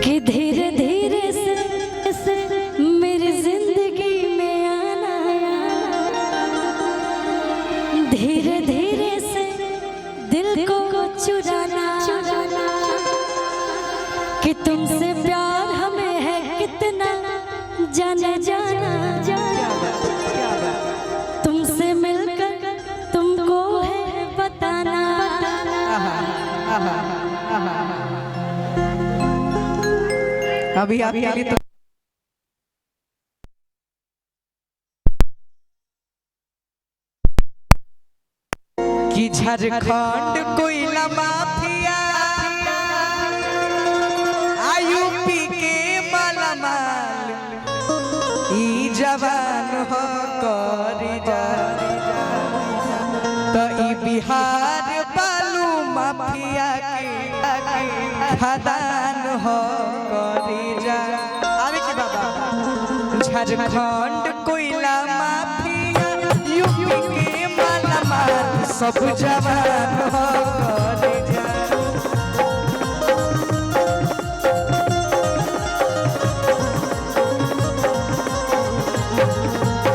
कि धीरे धीरे से मेरी जिंदगी में आना, धीरे धीरे से दिल को चुराना, कि तुमसे प्यार हमें है कितना जाने जाना, तुमसे मिलकर तुमको है बताना। अभी आपके लिए तो कि झारखंड कोयला माफिया यूपी के मालामाल ई जवान हो करी जा, तो ई बिहार बालू माफिया के खदान हो करी जा। आवे की बाबा झारखंड कोयला माफिया यूपी के मालामाल सब जवान हो करी जा।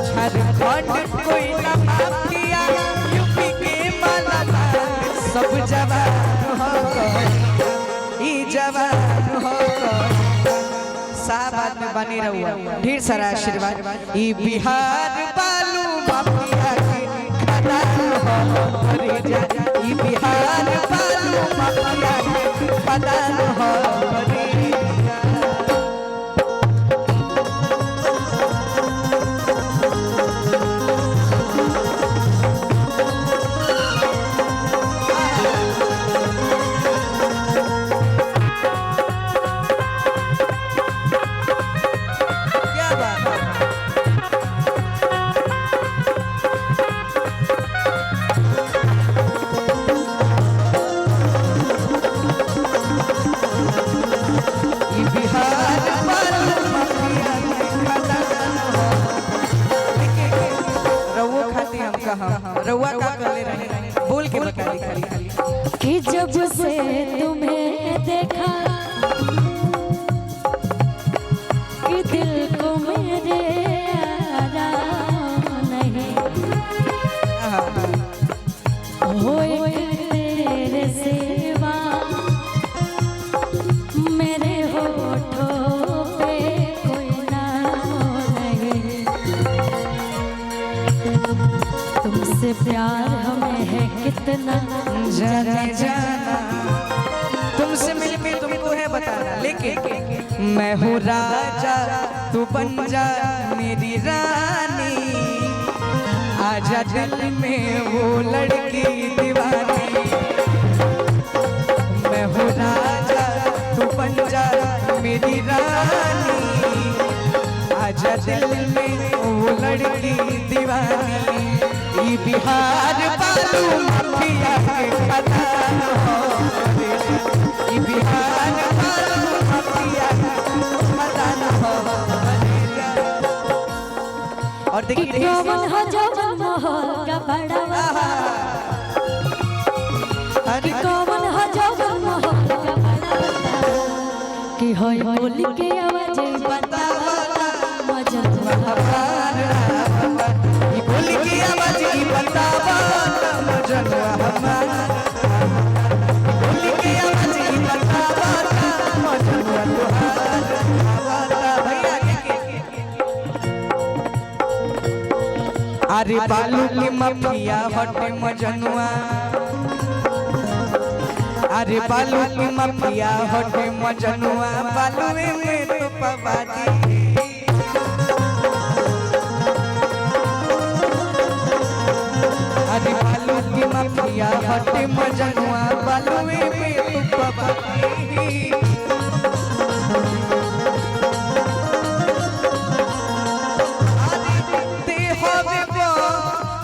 झारखंड कोयला माफिया यूपी के मालामाल सब जवान हो करी, ई जवान हो करी। साथ में बनी रहुआ, ढेर सारा आशीर्वाद। ई बिहार बालू माफिया के खदान हो करी जा, ई बिहार बालू माफिया के खदान हो करी जा। रउआ का कहले रहे बोल के बता दी खाली कि जब से तुम्हें देखा कि दिल को मेरे आराम नहीं होए तेरे सिवा, मेरे होठों पे कोई नाम नहीं। तुमसे प्यार हमें है कितना जाने जाना, तुमसे मिलके तुमको है बताना। लेकिन मैं हूँ राजा तू बन जा मेरी रानी, आजा दिल में वो लड़की दीवानी। मैं हूँ राजा तू बन जा मेरी रानी, आजा दिल में वो लड़की दीवानी। ई बिहार बालू माफिया के खदान हो करी जा, ई बिहार बालू माफिया के खदान हो करी जा। और देखिए कौन हो जवान माहौल का बड़ा, अरे कौन हो जवान माहौल का बड़ा, कि होय बोली के आवाज बतावा मजनवा हमारा ई बोली की आवाज की बतावा मजनवा हमारा, बोली की आवाज की बतावा मजनवा तुहारा। भैया अरे बालू की माफिया हटे मजनुआ, अरे बालू की माफिया हटे मजनुआ, बालू में तो पवादी। अरे बालू की माफिया हटे मजनुआ, बालू में तो पवादी।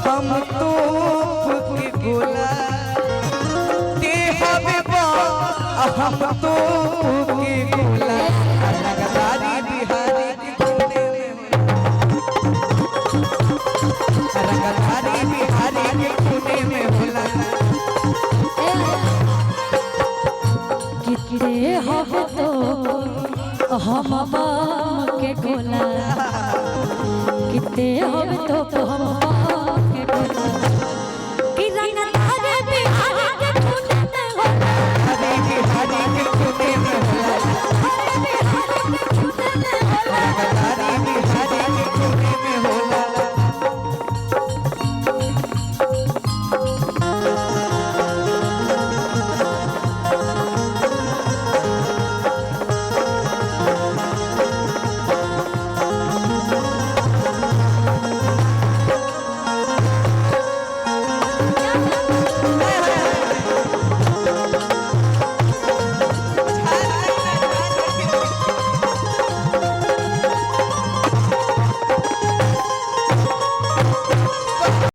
हम तो के गोला ते हवे बा, हम तो के गोला रंगदारी बिहारी के खूने में, रंगदारी बिहारी के खूने में होला। कि हम बम के गोला किते हो तो हम बम के गोला